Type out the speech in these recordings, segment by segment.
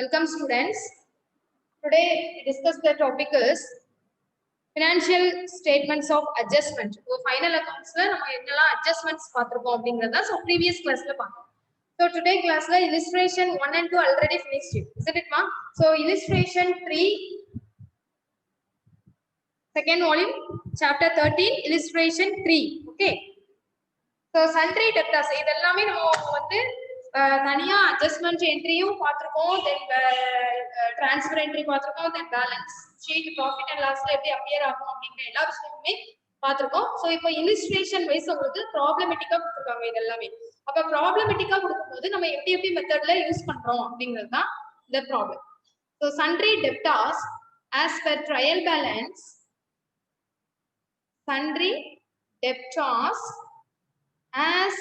Welcome students. Today we discuss the topic is financial statements of adjustment. So final accounts la நம்ம என்னெல்லாம் adjustments பார்த்திருக்கோம் அப்படிங்கறத so previous classல பார்த்தோம். So today classல illustration 1 and 2 already finished. Isn't it ma? So illustration 3 second volume chapter 13 illustration 3. Okay. So sundry debtors இதெல்லாமே நம்ம வந்து தனியா adjustment entryயும் பார்த்திருக்கோம், then transfer entry பார்த்திருக்கோம், then balance sheet profit and loss ல எப்படி appear ஆகும் அப்படிங்கிற எல்லா விஷயமுமே பார்த்திருக்கோம். So இப்போ illustration wise உங்களுக்கு problematic ஆ கொடுத்திருக்காங்க இதெல்லாமே. அப்ப problematic ஆ கொடுக்கும்போது நம்ம எப்படி மெத்தட்ல யூஸ் பண்றோம் அப்படிங்கிறது தான் the problem. So sundry debtors as per trial balance, sundry debtors as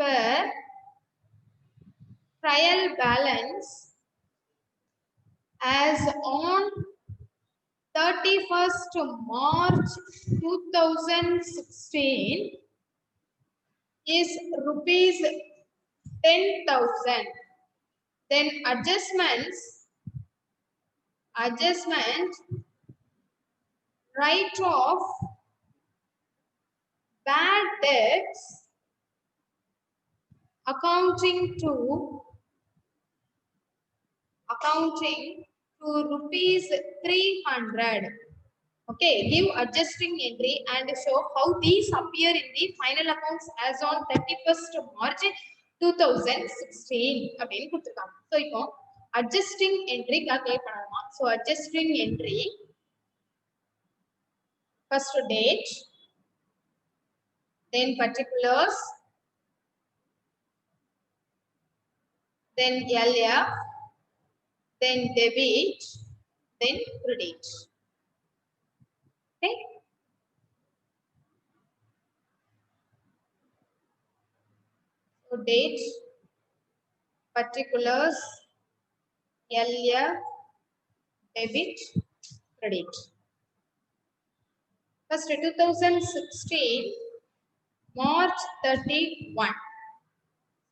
per trial balance as on 31st March 2016 is rupees 10,000. Then adjustment write-off bad debts accounting to rupees 300. Okay, give adjusting entry and show how these appear in the final accounts as on 31st March 2016 அப்படினு கொடுத்திருக்காங்க. So இப்போ adjusting entry calculate பண்ணலாமா? So adjusting entry first date, then particulars, then LF, then debit, then credit. Okay. So date, particulars, LF, debit, credit. First 2016 March 31.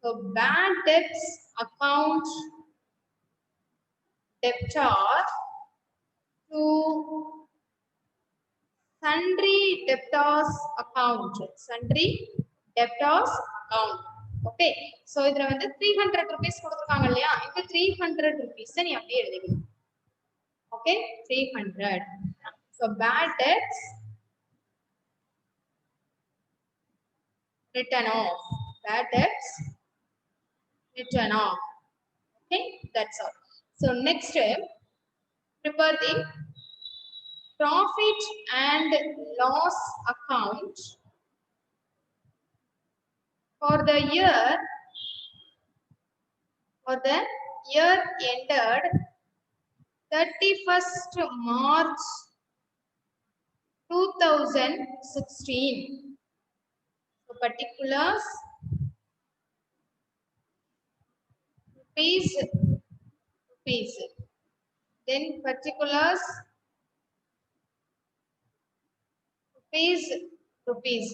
So bad debts account debtor to sundry debtors account. Okay. So இதுல வந்து 300 rupees கொடுத்திருக்காங்க இல்லையா? இந்த 300 rupees நீ அப்படியே எழுதிக்கணும். Okay, 300. So bad debts written off. Bad debts written off. Okay, that's all. So next, prepare the profit and loss account for the year ended 31st March 2016. So particulars, rupees, then particulars, rupees.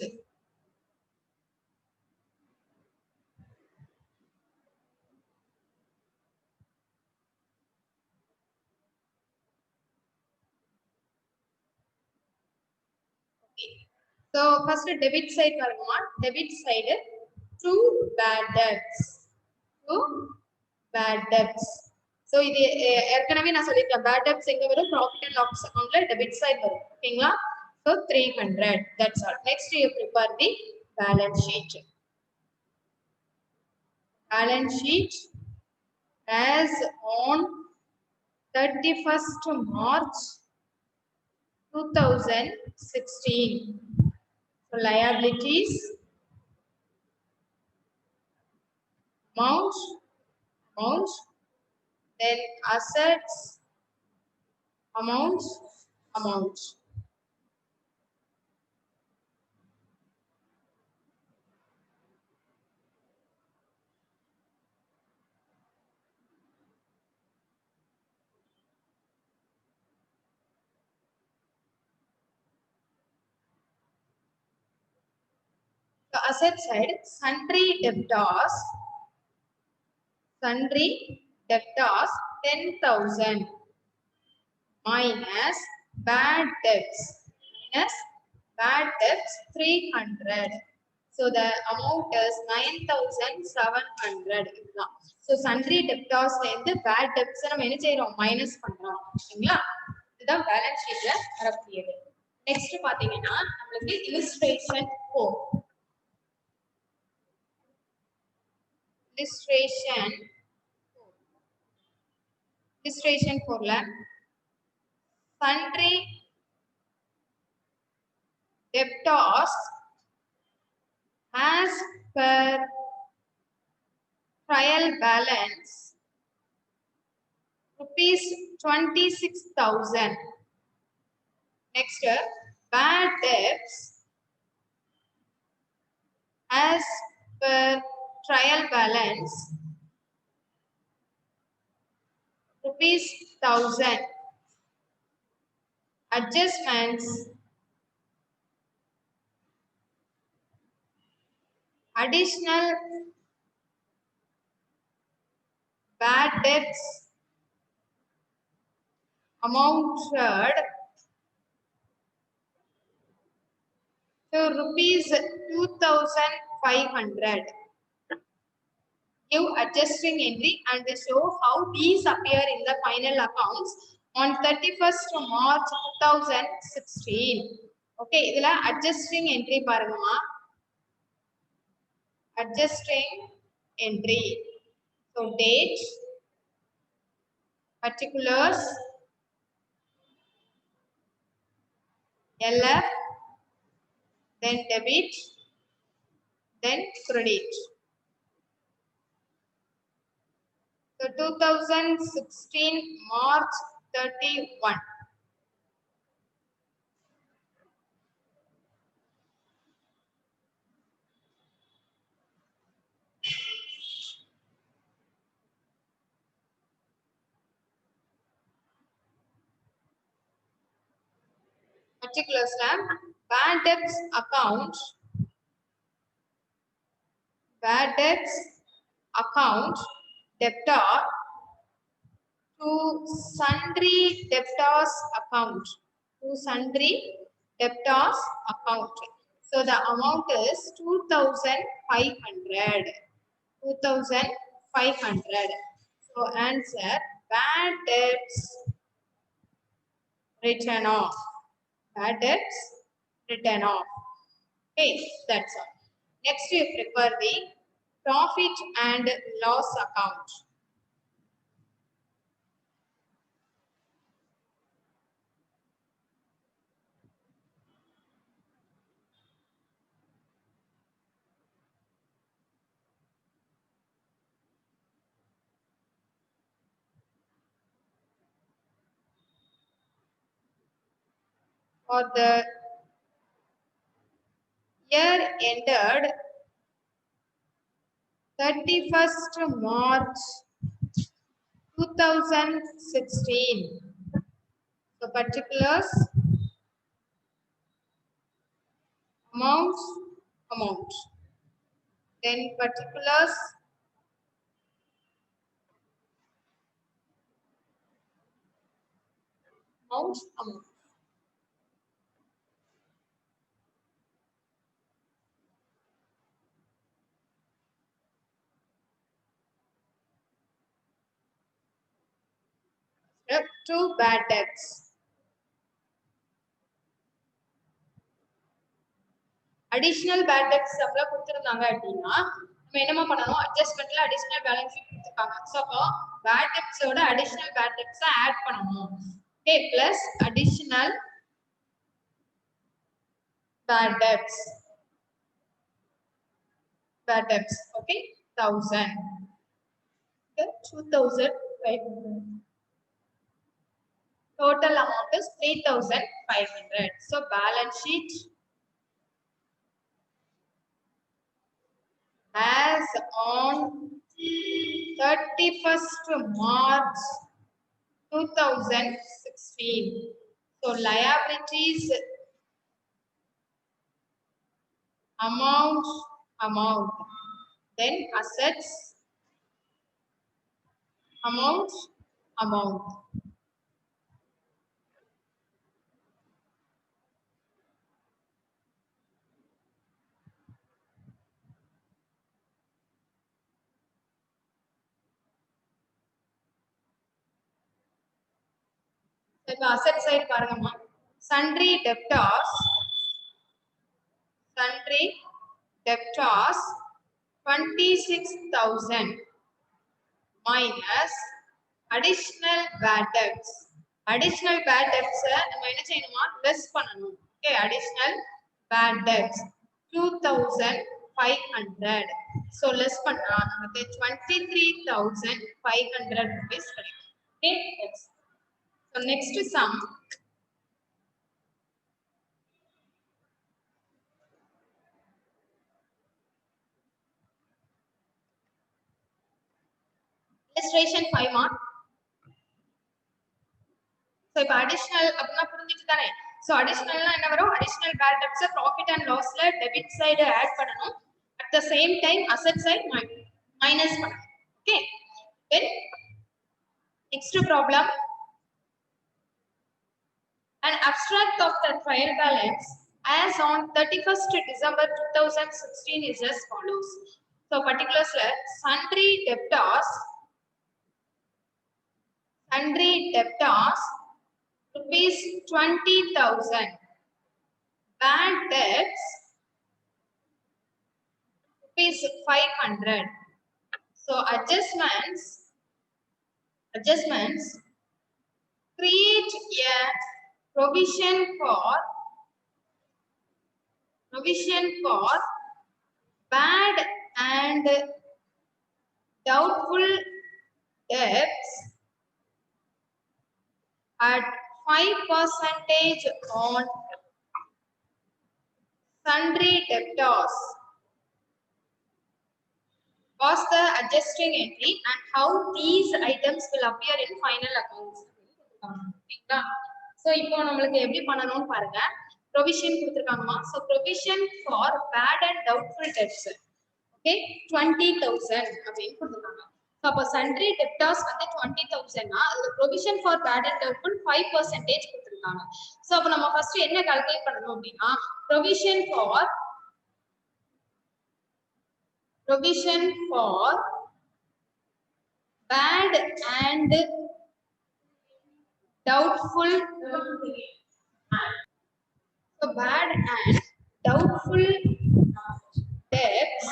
So first debit side paranga, debit side two bad debts. So இது ஏற்கனவே நான் சொல்லிட்டேன் bad debts எங்க வரும் profit and loss accountல debit side வரும் ஓகேங்களா. So 300, that's all. Next you prepare the balance sheet. Balance sheet as on 31st March 2016. So liabilities, amount, then assets, amount. The asset side, sundry debtors debtors 10,000 minus bad debts minus bad debts 300. So the amount is 9,700. So sundry debtors இருந்து bad debts நம்ம என்ன செய்றோம் minus பண்றோம் சரிங்களா இதுதான் balance ஷீட்ல வரக்கூடியது next பாத்தீங்கன்னா நமக்கு illustration 4 illustration 4ல sundry debtors as per trial balance rupees 26,000. Next, bad debts as per trial balance rupees 1,000. Adjustments additional bad debts amounted to rupees 2,500. Give adjusting entry and show how these appear in the final accounts on 31st March 2016. Okay, idhula adjusting entry parangama. Adjusting entry. So date, particulars, LF, then debit, then credit. So 2016 March 31. Particulars bad debts account, debtor to sundry debtors account, So the amount is 2,500. 2,500. So answer bad debts written off. Bad debts written off. Okay, that's all. Next, you prepare the profit and loss account. For the year ended 31st March 2016. So particulars, amount. Then particulars, amount. Two bad debts. Additional bad debts நம்மள கொடுத்திருந்தாங்க அப்படினா நம்ம என்னமா பண்ணனும் அட்ஜஸ்ட்மென்ட்ல additional balance sheet கொடுத்திருக்காங்க so அப்போ bad debts ஓட additional bad debts add பண்ணனும் okay plus additional bad debts okay 1,000 okay 2,500 total amount is 3,500 so balance sheet as on 31st March 2016. So liabilities amount, then assets amount. So asset side பாருங்கம்மா, sundry debtors 26,000 minus additional bad debts. Additional bad debts நம்ம என்ன செய்யணுமா, less பண்ணணும். Okay, additional bad debts 2,500. So less பண்ணா நமக்கு 23,500 rupees கிடைக்கும். Okay, yes. So next sum. Illustration 5 mark. So if additional அப்படினா புரிஞ்சிட்டு தானே. So additional னா என்ன வரும், additional bad debts profit and loss ல debit side add பண்ணனும், at the same time asset side minus பண்ணனும். Okay, then next problem, an abstract of the trial balance as on 31st December 2016 is as follows. So particulars la sundry debtors rupees 20,000, bad debts rupees 500. So adjustments create a provision for bad and doubtful debts at 5% on sundry debtors. Was the adjusting entry and how these items will appear in final accounts. சரிங்களா? So இப்போ நமக்கு எப்படி பண்ணனும்னு பாருங்க. provision கொடுத்திருக்காங்கமா. So provision for bad and doubtful debts. Okay, 20,000 அப்படினு கொடுத்திருக்காங்க. So அப்ப sundry debtors வந்து 20,000 னா அதுல provision for bad and doubtful 5% கொடுத்திருக்காங்க. So அப்ப நம்ம ஃபர்ஸ்ட் என்ன கால்குலேட் பண்ணனும் அப்படினா provision for bad and doubtful. So bad and doubtful debts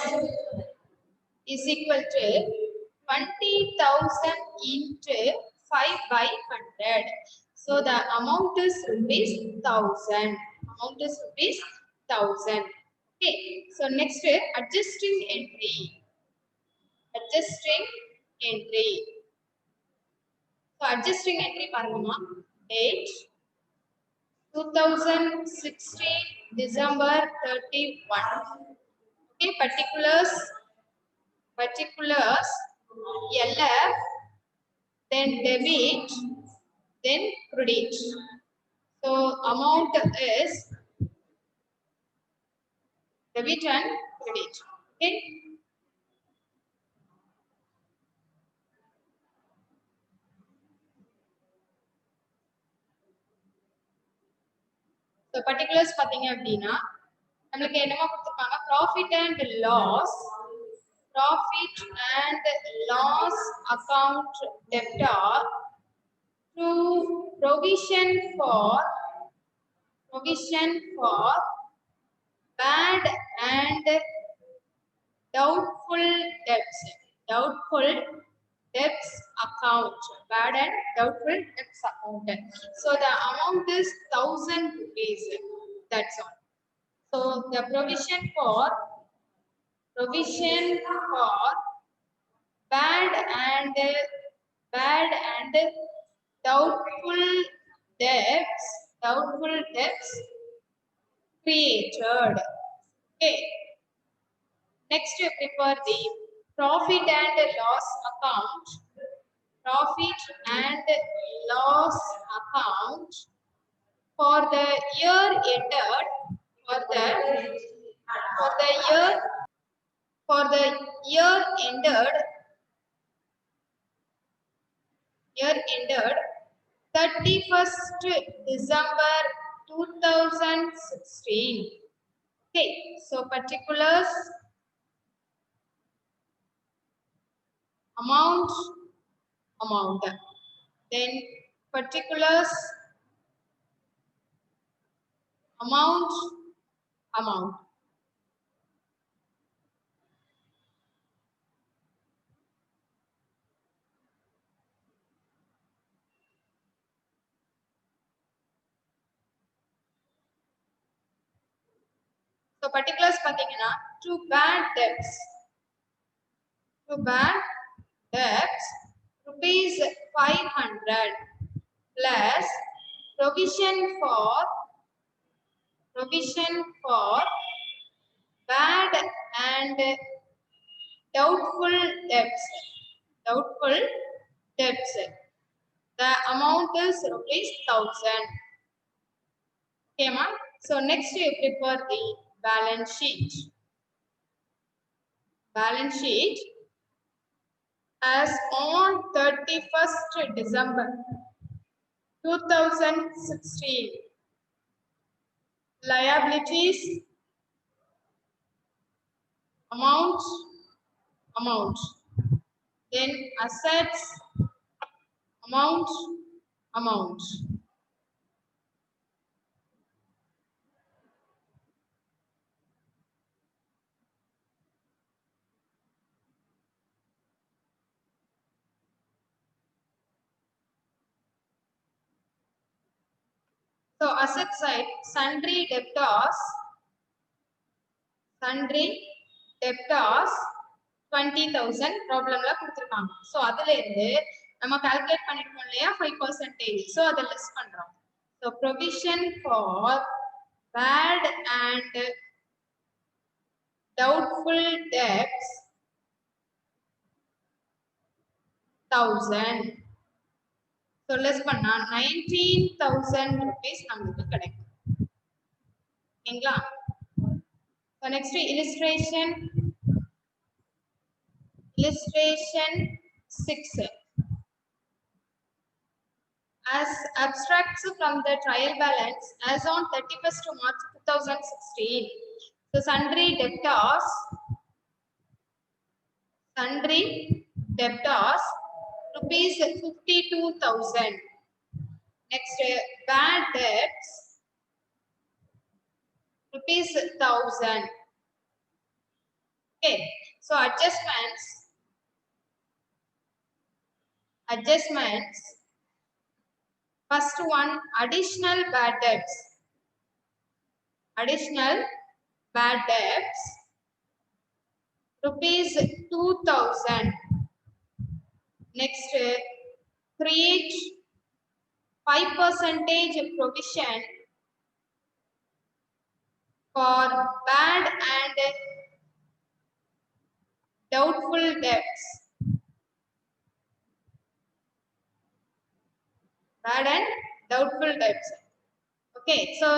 is equal to 20,000 into 5 by 100. So the amount is rupees 1,000. Okay. So next adjusting entry. So adjusting entry பாருங்கம்மா, date 2016 December 31. Okay, particulars LF, then debit, then credit. So amount is debit and credit. Okay. So particulars பாத்தீங்க அப்படினா நமக்கு என்னமா கொடுத்திருக்காங்க, profit and loss account debtor to provision for bad and doubtful debts account. Bad and doubtful debts account. So the amount is 1,000 rupees. That's all. So the provision for bad and doubtful debts created. Okay. Next, prepare the profit and loss account for the year ended year ended 31st December 2016. Okay, so particulars, amount, then particulars, amount. So particulars pathina to bad debts rupees 500 plus provision for bad and doubtful debts. The amount is rupees 1000. Okay, ma. So next you prepare the balance sheet. As on 31st December 2016, liabilities, amount, then assets, amount. So asset side, sundry debtors 20,000 ப்ராப்ளம்ல கொடுத்திருக்காங்க. So அதுல இருந்து நம்ம calculate பண்ணிருக்கோம் இல்லையா 5%. So அத less பண்றோம். So provision for bad and doubtful debts 1000. So less பண்ணா 19,000 rupees நமக்கு கிடைக்கும். ஓகேங்களா? So next illustration 6. As abstracts from the trial balance as on 31st March 2016. So sundry debtors rupees 52,000. Next bad debts rupees 1,000. Okay, so adjustments. First one, additional bad debts rupees 2,000. Next, create 5% provision for bad and doubtful debts. Okay, so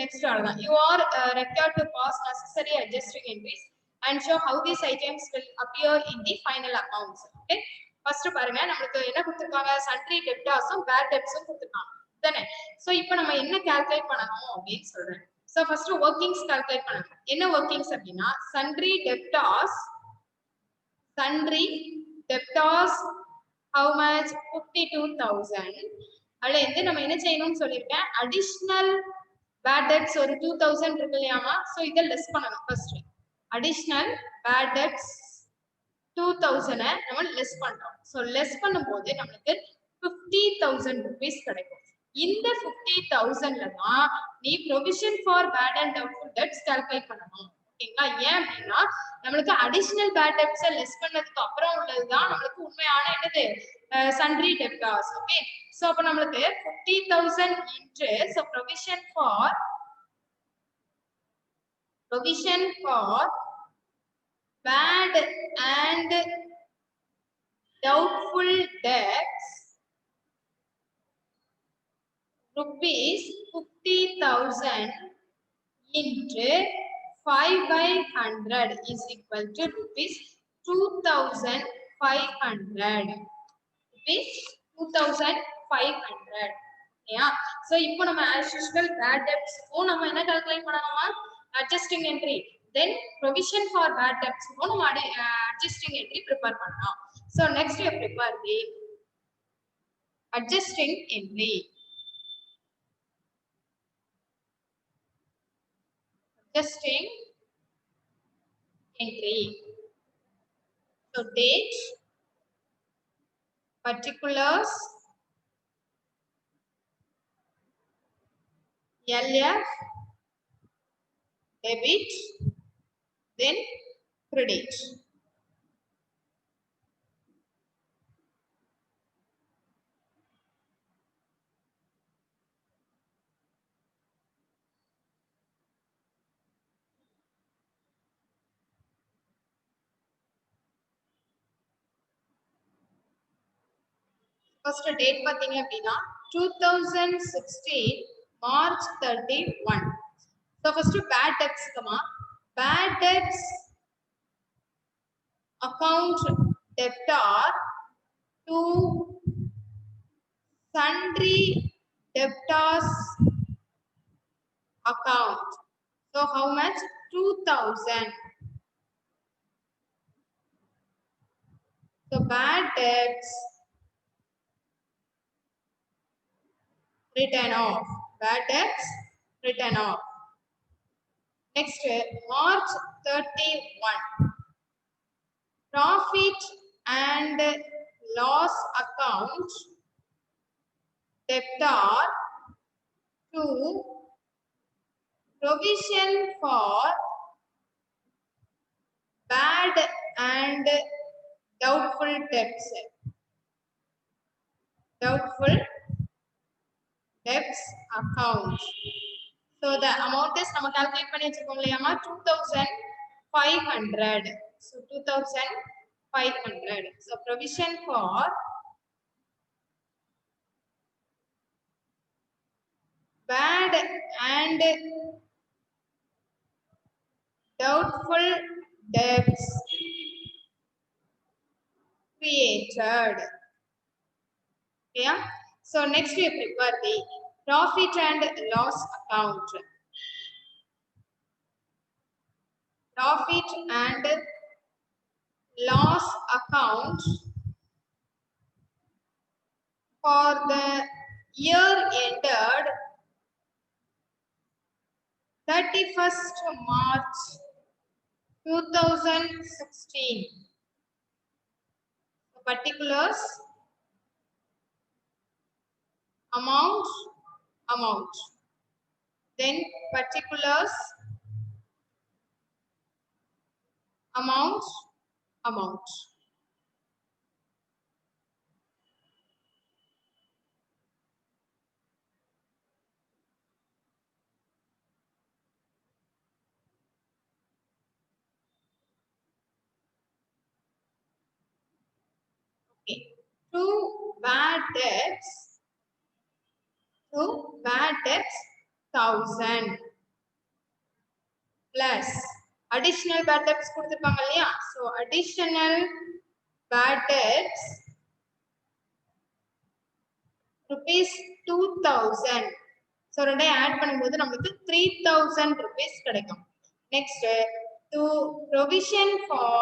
next one, you are required to pass necessary adjusting entries and show how these items will appear in the final accounts. Okay, first பாருங்க நமக்கு என்ன கொடுத்திருக்காங்க, sundry debtors bad debts கொடுத்திருக்காங்க தானே. So இப்போ நம்ம என்ன calculate பண்ணனும் அப்படினு சொல்றேன். சோ ஃபர்ஸ்ட் வர்க்கிங்ஸ் கால்குலேட் பண்ணனும். என்ன வர்க்கிங்ஸ் அப்படினா sundry debtors how much 52,000. அதுல இருந்து நம்ம என்ன செய்யணும்னு சொல்லிருக்கேன், அடிஷனல் பேட் டெப்ட்ஸ் ஒரு 2,000 இருக்கு இல்லையாமா. சோ இத லெஸ் பண்ணனும். ஃபர்ஸ்ட் அடிஷனல் பேட் டெப்ட்ஸ் 2,000 நம்ம லெஸ் பண்றோம். சோ லெஸ் பண்ணும்போது நமக்கு 50,000 rupees கிடைக்கும். இந்த 50,000ல தான் நீ provision for bad and doubtful debts calculate பண்ணனும். ஓகேங்களா? ஏன் அப்படின்னா நமக்கு அடிஷனல் பேட் டெப்ட்ஸ் லெஸ் பண்ணதுக்கு அப்புறம் உள்ளதுதான் நமக்கு உண்மையான என்னது sundry debtors. ஓகே, சோ அப்ப நமக்கு 50,000 into so provision for bad and doubtful debts rupees 50,000 into 5/100 is equal to rupees 2,500. Rupees 2500. Yeah. So இப்போ நம்ம as usual bad debts நம்ம என்ன calculate பண்ணணுமா adjusting entry, then provision for bad debts நம்ம adjusting entry prepare பண்ணலாம். So next we prepare the adjusting entry. Adjusting entry. So date, particulars, LF, debit, then credit. First date பாத்தீங்க அப்படின்னா 2016 March 31. So first bad debts comma bad debts account debtor to sundry debtors account. So how much? 2000. So bad debts written off. Bad debts written off. Next, March 31. Profit and loss account debtor to provision for bad and doubtful debts. Doubtful debts account. So the amount is நம்ம calculate பண்ணி வச்சிருக்கோம் இல்லையாமா 2500. So 2500. So provision for bad and doubtful debts created. Yeah. So next we prepare the profit and loss account. Profit and loss account for the year ended 31st March 2016. Particulars, amount, then particulars, amount. Okay. Two bad debts, 1000 plus additional bad debts கொடுத்திருப்பாங்க இல்லையா? So additional bad debts rupees 2000. So ரெண்டையும் add பண்ணும்போது நமக்கு 3000 rupees கிடைக்கும். Next, to provision for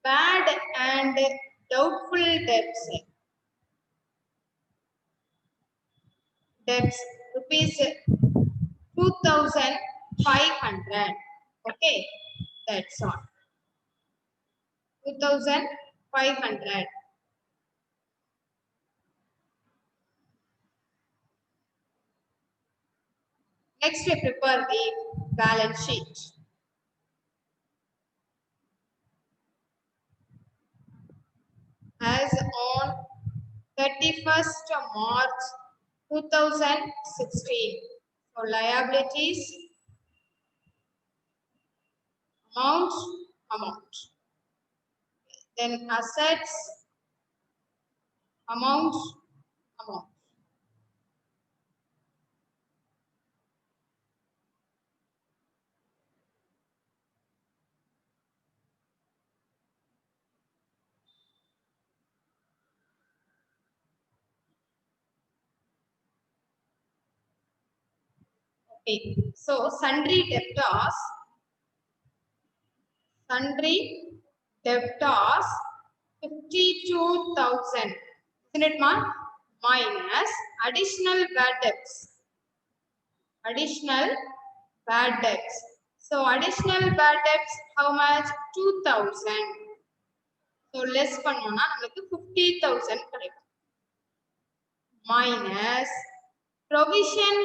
bad and doubtful debts rupees 2500. Okay, that's all. 2500. Next we prepare the balance sheet. As on 31st March 2016. So liabilities, amount. Then assets, amount. Okay, so sundry debtors 52,000, isn't it, ma? Minus additional bad debts. So additional bad debts, how much? 2,000. So less பண்ணோம்னா நமக்கு 50,000 கிடைக்கும். Minus provision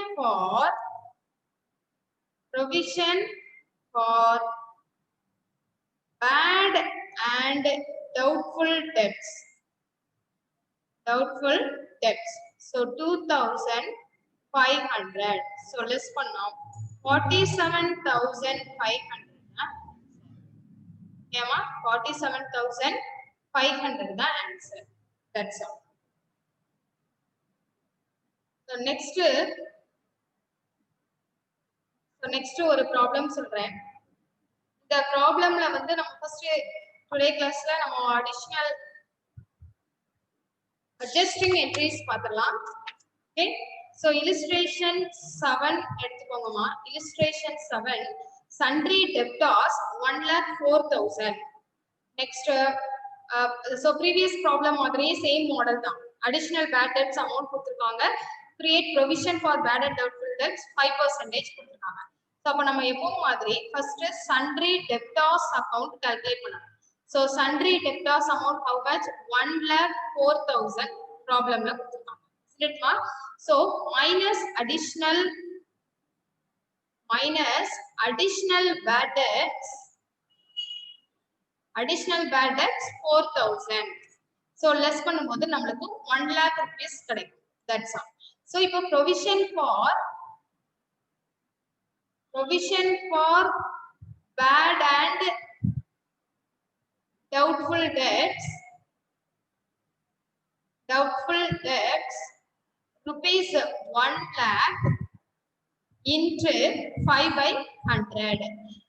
for bad and doubtful debts. So 2,500. So less பண்ணோம் 47,500. ஏமா 47,500 தான் answer. That's all. So next ஒரு problem சொல்றேன். இந்த ப்ராப்ளம்ல வந்து நம்ம ஃபர்ஸ்ட் டுடே கிளாஸ்ல நம்ம additional adjusting entries பார்த்திடலாம். Okay, so illustration 7 எடுத்துக்கோங்கமா. illustration 7 sundry debtors 1,04,000. next so previous problem மாதிரியே same model தான். additional bad debts amount கொடுத்திருக்காங்க. create provision for bad and doubtful debts 5% கொடுத்திருக்காங்க. so அப்ப நம்ம எப்பவும் மாதிரி first sundry debtors account calculate பண்ணலாம். so sundry debtors amount how much? 1,04,000 problemல கொடுத்திருக்காங்க. சரிமா? so minus additional bad debts 4,000. so less பண்ணும்போது நமக்கு 1 lakh rupees கிடைக்கும். that's all. so இப்போ provision for bad and doubtful debts rupees 1 lakh into 5/100.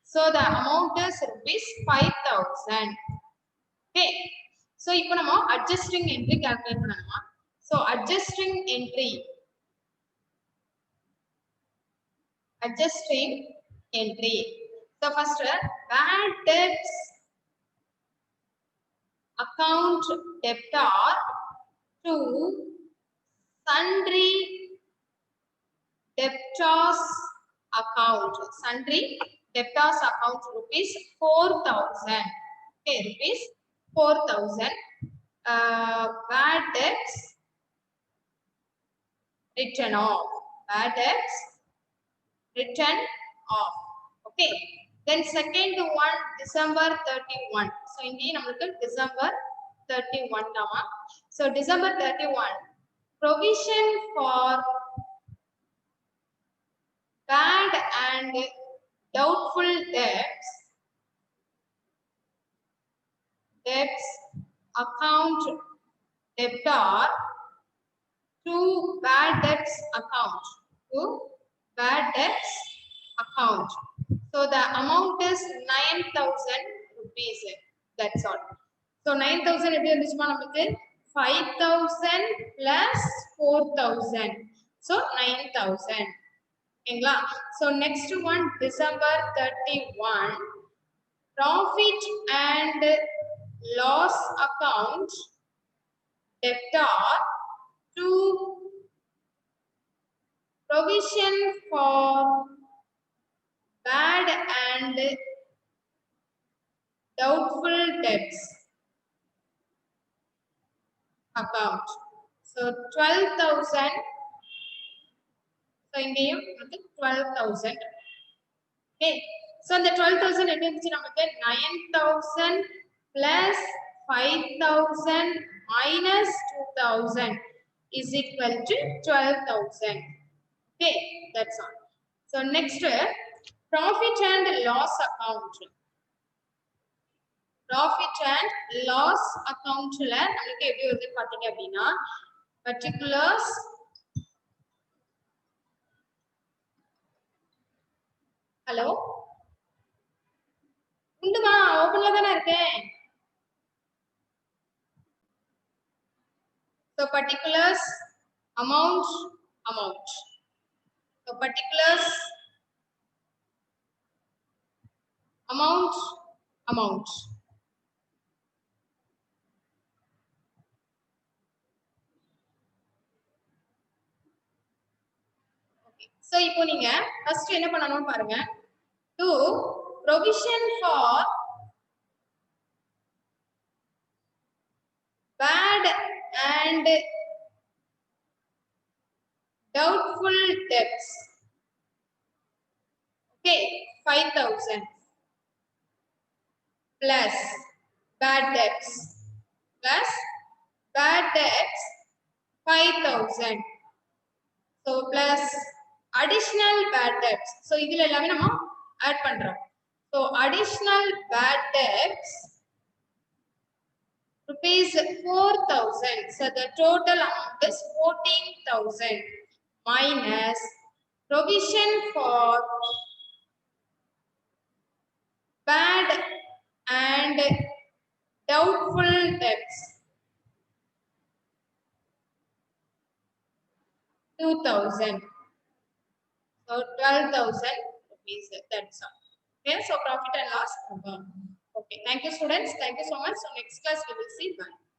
so the amount is rupees 5,000. okay, so இப்போ நம்ம adjusting entry calculate பண்ணணுமா. so adjusting entry so first bad debts account debtor to sundry debtors account rupees 4,000. okay, rupees 4,000 bad debts written off. okay, then second one December 31. so inge namakku December 31 dama. so December 31 provision for bad and doubtful debts account debtor to bad debts account. so the amount is 9,000 rupees. that's all. so 9,000 எப்படி இருந்துச்சுமா நமக்கு 5,000 plus 4,000. so 9,000. ஓகேங்களா. so next one December 31 profit and loss account debtor to provision for bad and doubtful debts account. so 12,000. so இங்கேயும் 12,000. okay, so the 12,000 என்ன இருந்துச்சு நமக்கு 9,000 plus 5,000 minus 2,000 is equal to 12,000. okay, that's all. so next profit and loss account. accountல நமக்கு எப்படி வருது பாத்தீங்க அப்படின்னா particulars hello உண்டுமா ஓபன்ல தானே இருக்கேன். so particulars amount. so particulars amount. So இப்போ நீங்க first என்ன பண்ணனும் பாருங்க. To provision for bad and doubtful debts. Okay, 5,000 plus bad debts 5,000. So plus additional bad debts. So இதுல எல்லாமே நம்ம add பண்றோம். So additional bad debts rupees 4,000. So the total amount is 14,000 minus provision for bad and doubtful debts 2,000. So 12,000 rupees. That's all. Okay, so profit and loss. Okay, thank you students. Thank you so much. So next class we will see. Bye.